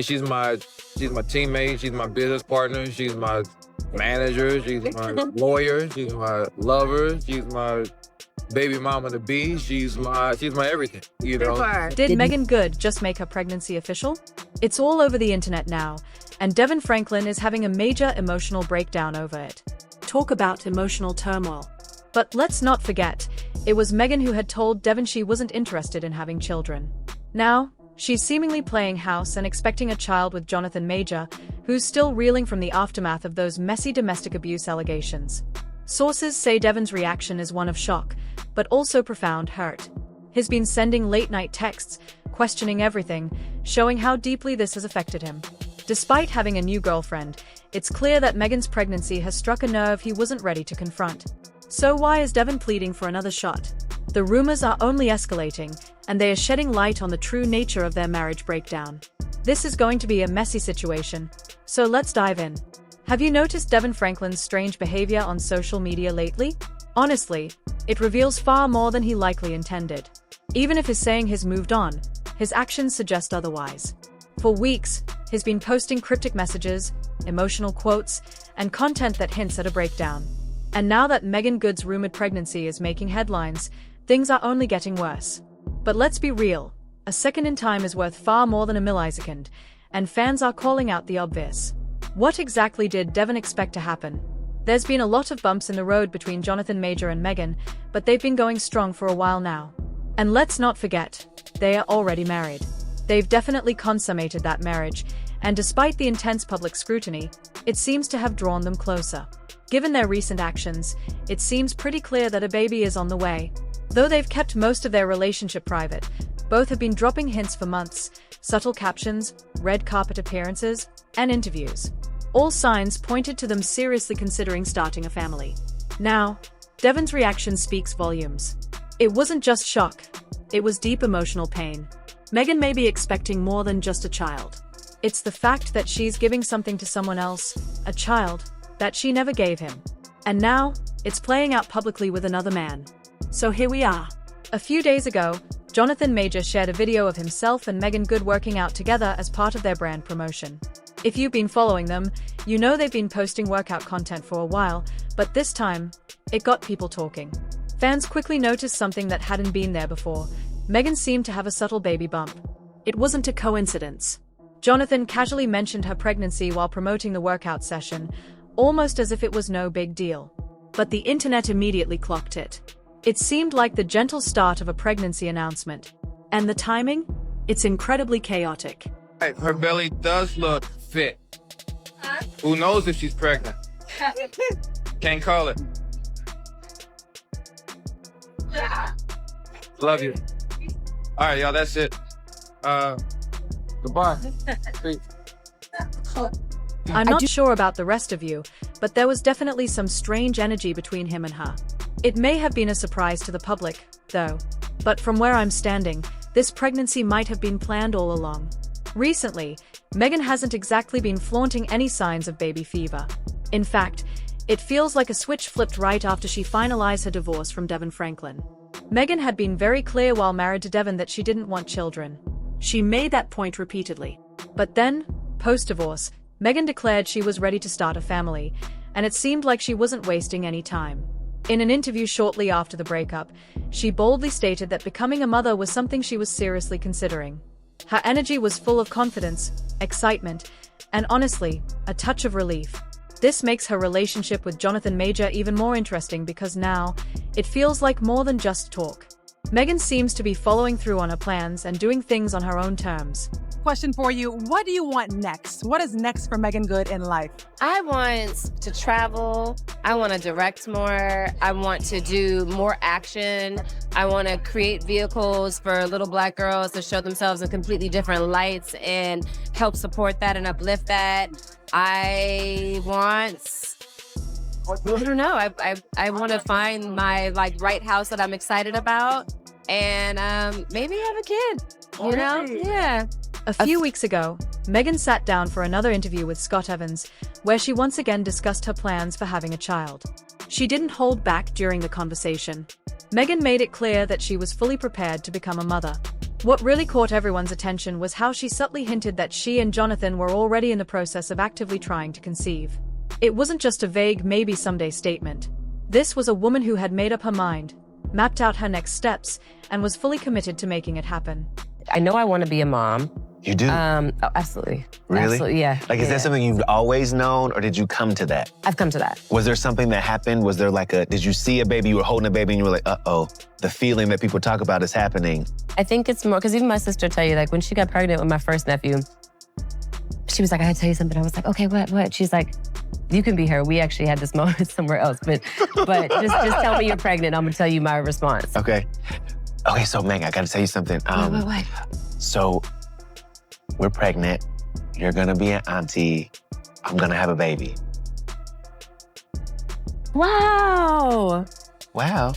she's my teammate, she's my business partner, she's my manager, she's my lawyer, she's my lover, she's my baby mama to be, she's my everything, you know. Did Meagan Good just make her pregnancy official? It's all over the internet now, and Devon Franklin is having a major emotional breakdown over it. Talk about emotional turmoil. But let's not forget, it was Meagan who had told Devon she wasn't interested in having children. Now, she's seemingly playing house and expecting a child with Jonathan Major, who's still reeling from the aftermath of those messy domestic abuse allegations. Sources say Devon's reaction is one of shock, but also profound hurt. He's been sending late-night texts, questioning everything, showing how deeply this has affected him. Despite having a new girlfriend, it's clear that Meagan's pregnancy has struck a nerve he wasn't ready to confront. So why is Devon pleading for another shot? The rumors are only escalating, and they are shedding light on the true nature of their marriage breakdown. This is going to be a messy situation, so let's dive in. Have you noticed Devon Franklin's strange behavior on social media lately? Honestly, it reveals far more than he likely intended. Even if he's saying he's moved on, his actions suggest otherwise. For weeks, he's been posting cryptic messages, emotional quotes, and content that hints at a breakdown. And now that Meagan Good's rumored pregnancy is making headlines, things are only getting worse. But let's be real, a second in time is worth far more than a millisecond, and fans are calling out the obvious. What exactly did Devon expect to happen? There's been a lot of bumps in the road between Jonathan Major and Meagan, but they've been going strong for a while now. And let's not forget, they are already married. They've definitely consummated that marriage, and despite the intense public scrutiny, it seems to have drawn them closer. Given their recent actions, it seems pretty clear that a baby is on the way. Though they've kept most of their relationship private, both have been dropping hints for months, subtle captions, red carpet appearances, and interviews. All signs pointed to them seriously considering starting a family. Now, Devon's reaction speaks volumes. It wasn't just shock, it was deep emotional pain. Meagan may be expecting more than just a child. It's the fact that she's giving something to someone else, a child, that she never gave him. And now, it's playing out publicly with another man. So here we are. A few days ago, Jonathan Major shared a video of himself and Meagan Good working out together as part of their brand promotion. If you've been following them, you know they've been posting workout content for a while, but this time, it got people talking. Fans quickly noticed something that hadn't been there before. Meagan seemed to have a subtle baby bump. It wasn't a coincidence. Jonathan casually mentioned her pregnancy while promoting the workout session, almost as if it was no big deal. But the internet immediately clocked it. It seemed like the gentle start of a pregnancy announcement. And the timing? It's incredibly chaotic. Her belly does look fit. Who knows if she's pregnant? Can't call it. Love you. All right, y'all, that's it. Goodbye. I'm not sure about the rest of you, but there was definitely some strange energy between him and her. It may have been a surprise to the public, though. But from where I'm standing, this pregnancy might have been planned all along. Recently, Meagan hasn't exactly been flaunting any signs of baby fever. In fact, it feels like a switch flipped right after she finalized her divorce from Devon Franklin. Meagan had been very clear while married to Devon that she didn't want children. She made that point repeatedly. But then, post-divorce, Meagan declared she was ready to start a family, and it seemed like she wasn't wasting any time. In an interview shortly after the breakup, she boldly stated that becoming a mother was something she was seriously considering. Her energy was full of confidence, excitement, and honestly, a touch of relief. This makes her relationship with Jonathan Major even more interesting because now, it feels like more than just talk. Meagan seems to be following through on her plans and doing things on her own terms. Question for you. What do you want next? What is next for Meagan Good in life? I want to travel. I want to direct more. I want to do more action. I want to create vehicles for little Black girls to show themselves in completely different lights and help support that and uplift that. I don't know. I want to find my right house that I'm excited about and maybe have a kid. You know? Yeah. A few weeks ago, Meagan sat down for another interview with Scott Evans, where she once again discussed her plans for having a child. She didn't hold back during the conversation. Meagan made it clear that she was fully prepared to become a mother. What really caught everyone's attention was how she subtly hinted that she and Jonathan were already in the process of actively trying to conceive. It wasn't just a vague maybe someday statement. This was a woman who had made up her mind, mapped out her next steps, and was fully committed to making it happen. I know I want to be a mom. You do? Oh, absolutely. Really? Absolutely, yeah. Like, is that something you've always known, or did you come to that? I've come to that. Was there something that happened? Was there did you see a baby, you were holding a baby, and you were like, uh-oh, the feeling that people talk about is happening? I think it's more, because even my sister tell you, like, when she got pregnant with my first nephew, she was like, I had to tell you something. I was like, okay, what? She's like, you can be her. We actually had this moment somewhere else, but just tell me you're pregnant. I'm gonna tell you my response. Okay, so Meg, I gotta tell you something. What? So, we're pregnant. You're gonna be an auntie. I'm gonna have a baby. Wow. Wow.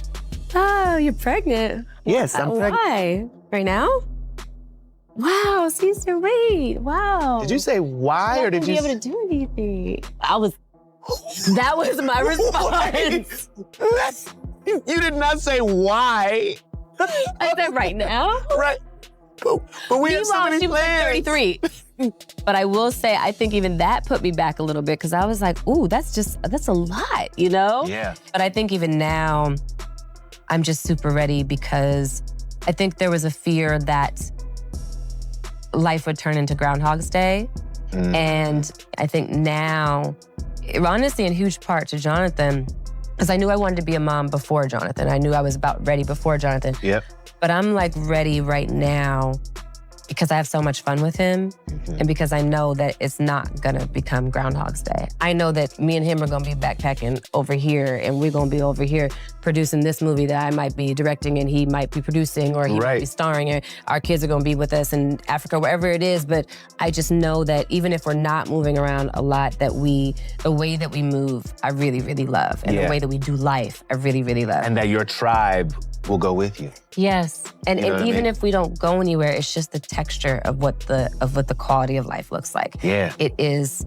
Oh, you're pregnant. Yes, I'm pregnant. Why? Right now? Wow, Caesar, wait. Wow. Did you say why, or did you? Be able to do anything. That was my response. You did not say why. I said right now. Right. But we have so many she was plans. like 33. But I will say, I think even that put me back a little bit, because I was like, ooh, that's a lot, you know? Yeah. But I think even now, I'm just super ready, because I think there was a fear that life would turn into Groundhog's Day. And I think now, honestly, in huge part to Jonathan, because I knew I wanted to be a mom before Jonathan. I knew I was about ready before Jonathan. Yep. But I'm like ready right now because I have so much fun with him, and because I know that it's not gonna become Groundhog's Day. I know that me and him are gonna be backpacking over here, and we're gonna be over here producing this movie that I might be directing and he might be producing, or he might be starring, and our kids are gonna be with us in Africa, wherever it is. But I just know that even if we're not moving around a lot, that the way that we move, I really, really love. And the way that we do life, I really, really love. And that your tribe will go with you. Yes, and, You know and even what I mean? if we don't go anywhere, it's just the texture of what the quality of life looks like. Yeah. It is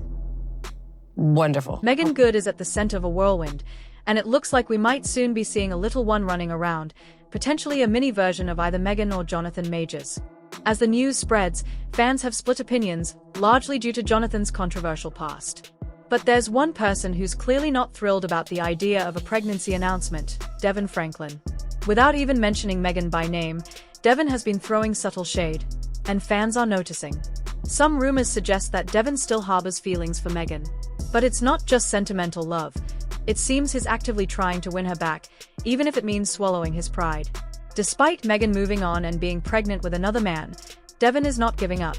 wonderful. Meagan Good is at the center of a whirlwind, and it looks like we might soon be seeing a little one running around, potentially a mini version of either Meagan or Jonathan Majors. As the news spreads, fans have split opinions, largely due to Jonathan's controversial past. But there's one person who's clearly not thrilled about the idea of a pregnancy announcement: Devin Franklin. Without even mentioning Meagan by name, Devin has been throwing subtle shade, and fans are noticing. Some rumors suggest that Devin still harbors feelings for Meagan. But it's not just sentimental love. It seems he's actively trying to win her back, even if it means swallowing his pride. Despite Meagan moving on and being pregnant with another man, Devin is not giving up.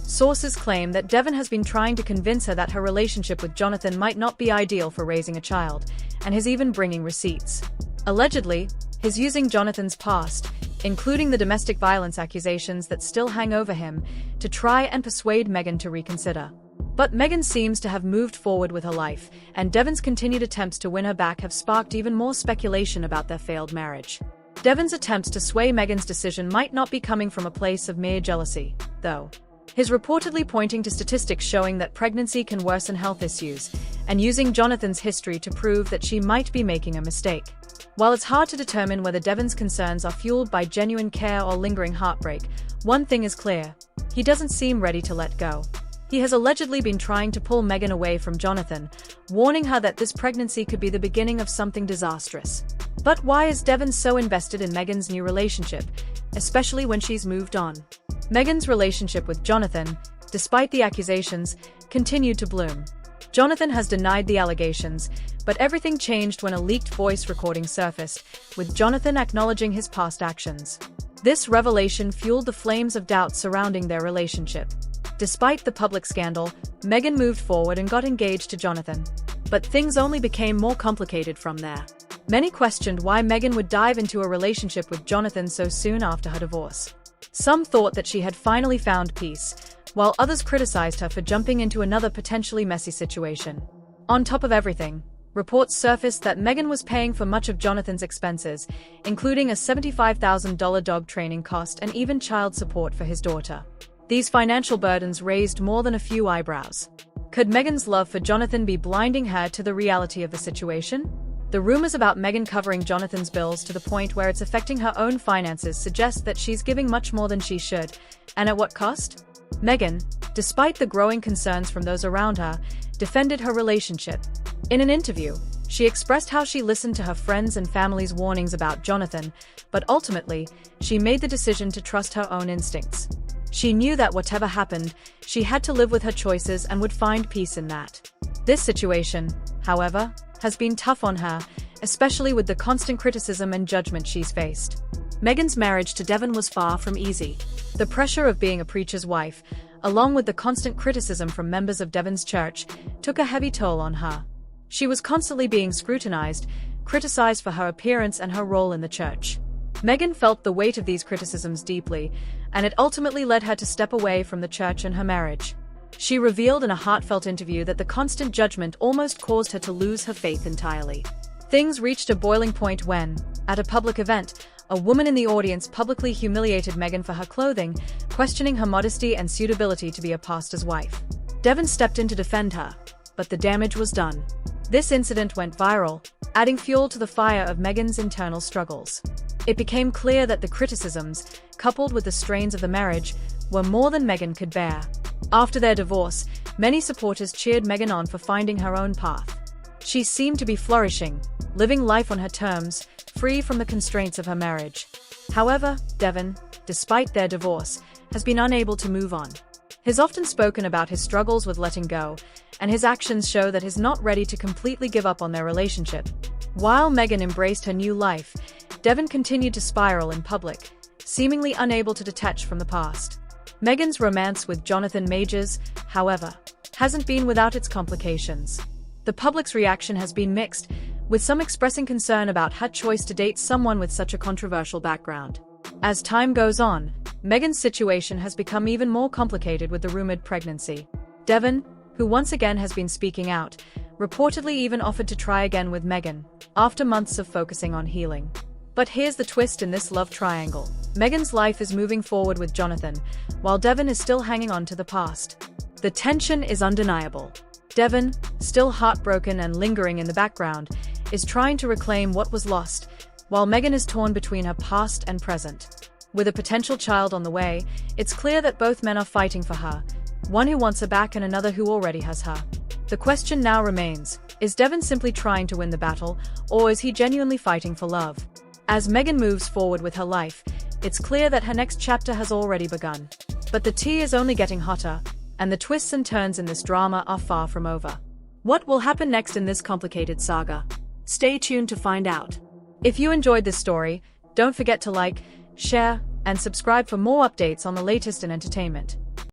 Sources claim that Devin has been trying to convince her that her relationship with Jonathan might not be ideal for raising a child, and is even bringing receipts. Allegedly, he's using Jonathan's past, including the domestic violence accusations that still hang over him, to try and persuade Meagan to reconsider. But Meagan seems to have moved forward with her life, and Devin's continued attempts to win her back have sparked even more speculation about their failed marriage. Devin's attempts to sway Meagan's decision might not be coming from a place of mere jealousy, though. He's reportedly pointing to statistics showing that pregnancy can worsen health issues, and using Jonathan's history to prove that she might be making a mistake. While it's hard to determine whether Devin's concerns are fueled by genuine care or lingering heartbreak, one thing is clear: he doesn't seem ready to let go. He has allegedly been trying to pull Meagan away from Jonathan, warning her that this pregnancy could be the beginning of something disastrous. But why is Devin so invested in Meagan's new relationship, especially when she's moved on? Meagan's relationship with Jonathan, despite the accusations, continued to bloom. Jonathan has denied the allegations, but everything changed when a leaked voice recording surfaced, with Jonathan acknowledging his past actions. This revelation fueled the flames of doubt surrounding their relationship. Despite the public scandal, Meagan moved forward and got engaged to Jonathan. But things only became more complicated from there. Many questioned why Meagan would dive into a relationship with Jonathan so soon after her divorce. Some thought that she had finally found peace, while others criticized her for jumping into another potentially messy situation. On top of everything, reports surfaced that Meagan was paying for much of Jonathan's expenses, including a $75,000 dog training cost and even child support for his daughter. These financial burdens raised more than a few eyebrows. Could Meagan's love for Jonathan be blinding her to the reality of the situation? The rumors about Meagan covering Jonathan's bills to the point where it's affecting her own finances suggest that she's giving much more than she should. And at what cost? Meagan, despite the growing concerns from those around her, defended her relationship. In an interview, she expressed how she listened to her friends' and family's warnings about Jonathan, but ultimately, she made the decision to trust her own instincts. She knew that whatever happened, she had to live with her choices and would find peace in that. This situation, however, has been tough on her, especially with the constant criticism and judgment she's faced. Meagan's marriage to Devon was far from easy. The pressure of being a preacher's wife, along with the constant criticism from members of Devon's church, took a heavy toll on her. She was constantly being scrutinized, criticized for her appearance and her role in the church. Meagan felt the weight of these criticisms deeply, and it ultimately led her to step away from the church and her marriage. She revealed in a heartfelt interview that the constant judgment almost caused her to lose her faith entirely. Things reached a boiling point when, at a public event, a woman in the audience publicly humiliated Meagan for her clothing, questioning her modesty and suitability to be a pastor's wife. Devon stepped in to defend her, but the damage was done. This incident went viral, adding fuel to the fire of Meagan's internal struggles. It became clear that the criticisms, coupled with the strains of the marriage, were more than Meagan could bear. After their divorce, many supporters cheered Meagan on for finding her own path. She seemed to be flourishing, living life on her terms, free from the constraints of her marriage. However, Devon, despite their divorce, has been unable to move on. He's often spoken about his struggles with letting go, and his actions show that he's not ready to completely give up on their relationship. While Meagan embraced her new life, Devon continued to spiral in public, seemingly unable to detach from the past. Meagan's romance with Jonathan Majors, however, hasn't been without its complications. The public's reaction has been mixed, with some expressing concern about her choice to date someone with such a controversial background. As time goes on, Meagan's situation has become even more complicated with the rumored pregnancy. Devon, who once again has been speaking out, reportedly even offered to try again with Meagan, after months of focusing on healing. But here's the twist in this love triangle. Meagan's life is moving forward with Jonathan, while Devon is still hanging on to the past. The tension is undeniable. Devon, still heartbroken and lingering in the background, is trying to reclaim what was lost, while Meagan is torn between her past and present. With a potential child on the way, it's clear that both men are fighting for her, one who wants her back and another who already has her. The question now remains, is Devon simply trying to win the battle, or is he genuinely fighting for love? As Meagan moves forward with her life, it's clear that her next chapter has already begun. But the tea is only getting hotter, and the twists and turns in this drama are far from over. What will happen next in this complicated saga? Stay tuned to find out. If you enjoyed this story, don't forget to like, share, and subscribe for more updates on the latest in entertainment.